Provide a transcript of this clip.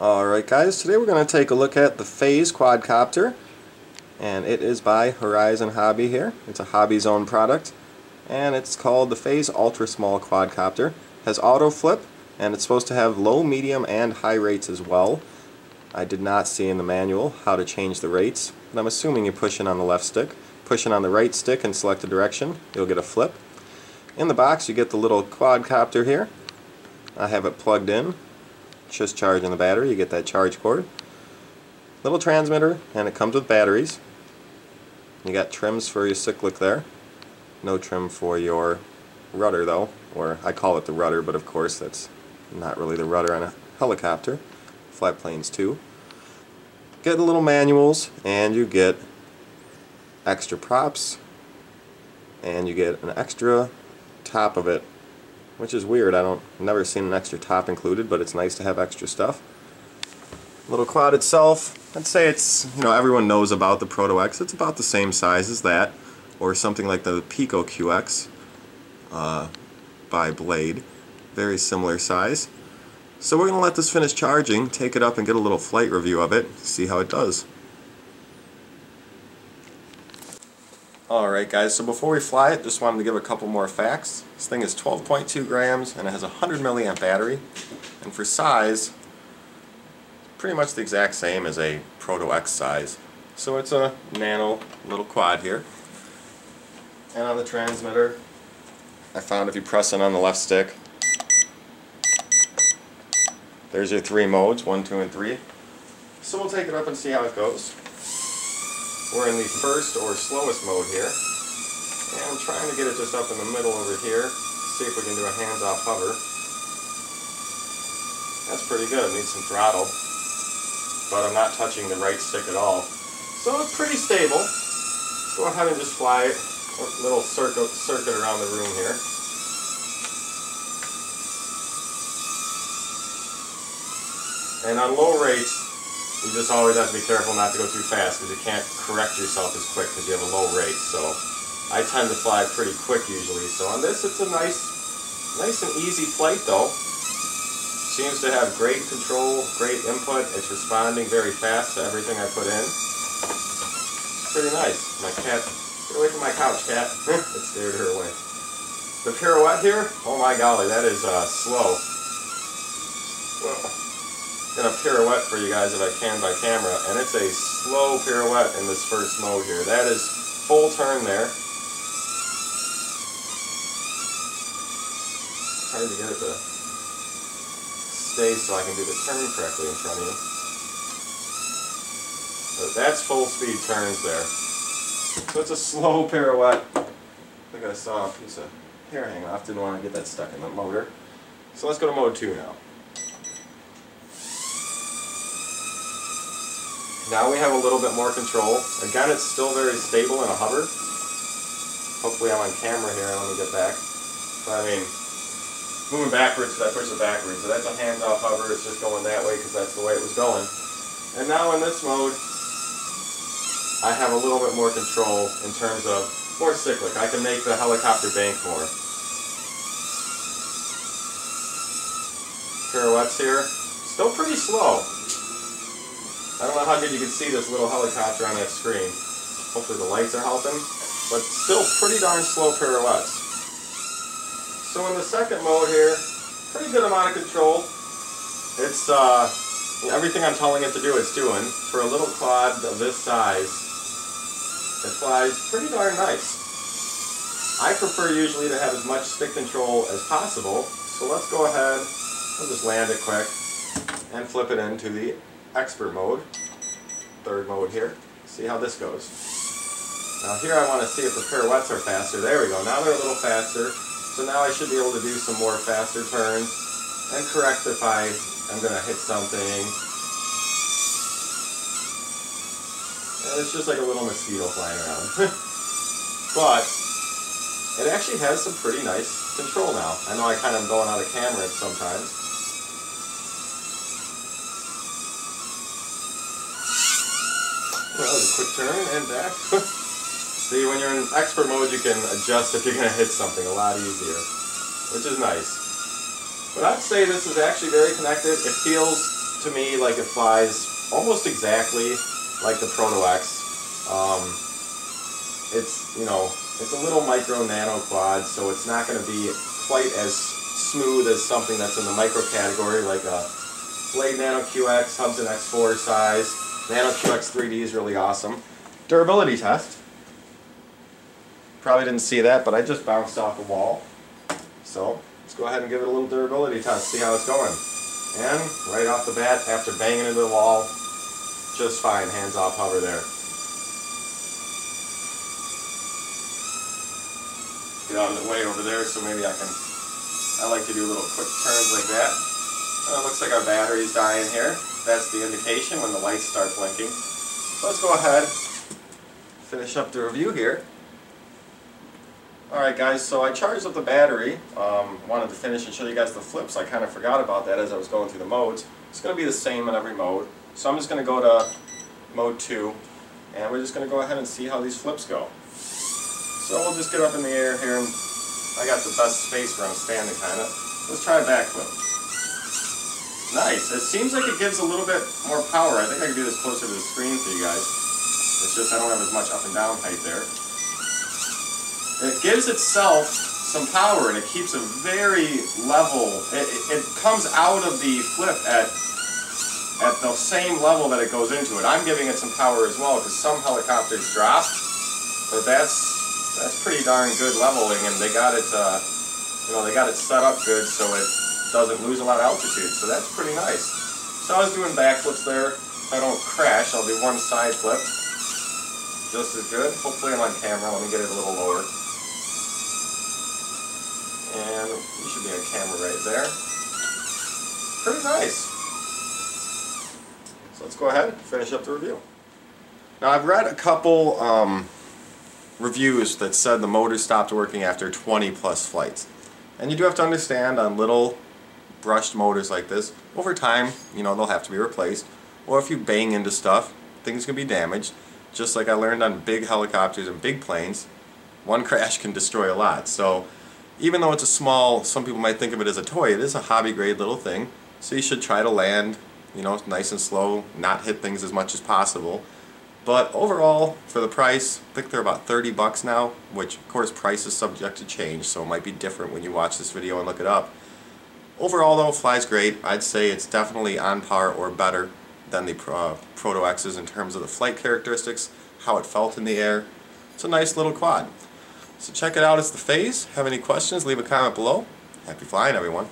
Alright guys, today we're going to take a look at the Faze Quadcopter, and it is by HobbyZone Hobby here. It's a HobbyZone product, and it's called the Faze Ultra Small Quadcopter. It has auto flip, and it's supposed to have low, medium, and high rates as well. I did not see in the manual how to change the rates, but I'm assuming you push in on the left stick. Push in on the right stick and select the direction, you'll get a flip. In the box you get the little quadcopter here. I have it plugged in. Just charging the battery, you get that charge cord. Little transmitter, and it comes with batteries. You got trims for your cyclic there. No trim for your rudder though, or I call it the rudder, but of course that's not really the rudder on a helicopter. Flat planes too. Get the little manuals, and you get extra props, and you get an extra top of it, which is weird. I've never seen an extra top included, but it's nice to have extra stuff. Little quad itself, I'd say it's, everyone knows about the Proto X. It's about the same size as that, or something like the Pico QX by Blade. Very similar size. So we're going to let this finish charging, take it up and get a little flight review of it, see how it does. Alright guys, so before we fly it, just wanted to give a couple more facts. This thing is 12.2 grams and it has a 100 milliamp battery, and for size, pretty much the exact same as a Proto X size. So it's a Nano little quad here. And on the transmitter, I found if you press it on the left stick, there's your 3 modes, 1, 2, and 3. So we'll take it up and see how it goes. We're in the first or slowest mode here, and I'm trying to get it just up in the middle over here, see if we can do a hands-off hover. That's pretty good. It needs some throttle, but I'm not touching the right stick at all. So it's pretty stable. Let's go ahead and just fly it, a little circuit around the room here. And on low rates, you just always have to be careful not to go too fast, because you can't correct yourself as quick because you have a low rate. So I tend to fly pretty quick usually. So on this, it's a nice and easy flight though. Seems to have great control, great input. It's responding very fast to everything I put in. It's pretty nice. My cat, get away from my couch, cat. It scared her away. The pirouette here, oh my golly, that is slow. Whoa. Going to pirouette for you guys if I can by camera, and it's a slow pirouette in this first mode here. That is full turn there. Hard to get it to stay so I can do the turn correctly in front of you. But that's full speed turns there. So it's a slow pirouette. I think I saw a piece of hair hang off. Didn't want to get that stuck in the motor. So let's go to mode 2 now. Now we have a little bit more control. Again, it's still very stable in a hover. Hopefully I'm on camera here. Let me get back. But I mean, moving backwards, I push it backwards. So that's a hands-off hover. It's just going that way because that's the way it was going. And now in this mode, I have a little bit more control in terms of more cyclic. I can make the helicopter bank more. Pirouettes here. Still pretty slow. I don't know how good you can see this little helicopter on that screen. Hopefully the lights are helping. But still pretty darn slow pirouettes. So in the second mode here, pretty good amount of control. It's everything I'm telling it to do it's doing. For a little quad of this size, it flies pretty darn nice. I prefer usually to have as much stick control as possible. So let's go ahead, I'll just land it quick and flip it into the expert mode, third mode here. See how this goes. Now here I want to see if the pirouettes are faster. There we go. Now they're a little faster. So now I should be able to do some more faster turns and correct if I'm going to hit something. And it's just like a little mosquito flying around. But it actually has some pretty nice control now. I know I kind of am going out of camera sometimes. Well, that was a quick turn and back. See, when you're in expert mode, you can adjust if you're going to hit something a lot easier, which is nice. But I'd say this is actually very connected. It feels to me like it flies almost exactly like the Proto X. It's, you know, it's a little micro nano quad, so it's not going to be quite as smooth as something that's in the micro category, like a Blade Nano QX, Hubsan X4 size. Nano QX 3D is really awesome. Durability test. Probably didn't see that, but I just bounced off the wall. So let's go ahead and give it a little durability test, see how it's going. And right off the bat, after banging into the wall, just fine, hands off hover there. Get out of the way over there so maybe I like to do little quick turns like that. It looks like our battery's dying here. That's the indication when the lights start blinking. So let's go ahead, finish up the review here. Alright guys, so I charged up the battery. Wanted to finish and show you guys the flips. I kind of forgot about that as I was going through the modes. It's going to be the same in every mode. So I'm just going to go to mode 2 and we're just going to go ahead and see how these flips go. So we'll just get up in the air here, and I got the best space where I'm standing kind of. Let's try a backflip. Nice. It seems like it gives a little bit more power. I think I can do this closer to the screen for you guys. It's just I don't have as much up and down height there. It gives itself some power and it keeps a very level. It comes out of the flip at the same level that it goes into it. I'm giving it some power as well because some helicopters drop, but that's pretty darn good leveling, and they got it, you know, they got it set up good so it doesn't lose a lot of altitude. So that's pretty nice. So I was doing backflips there. If I don't crash, I'll do one side flip, just as good. Hopefully I'm on camera. Let me get it a little lower. And you should be on camera right there. Pretty nice. So let's go ahead and finish up the review. Now I've read a couple reviews that said the motor stopped working after 20 plus flights. And you do have to understand on little brushed motors like this, over time, you know, they'll have to be replaced. Or if you bang into stuff, things can be damaged. Just like I learned on big helicopters and big planes, one crash can destroy a lot. So even though it's a small, some people might think of it as a toy, it is a hobby grade little thing. So you should try to land, you know, nice and slow, not hit things as much as possible. But overall, for the price, I think they're about 30 bucks now, which of course price is subject to change, so it might be different when you watch this video and look it up. Overall though, it flies great. I'd say it's definitely on par or better than the Proto X's in terms of the flight characteristics, how it felt in the air. It's a nice little quad. So check it out, it's the Faze. Have any questions, leave a comment below. Happy flying everyone.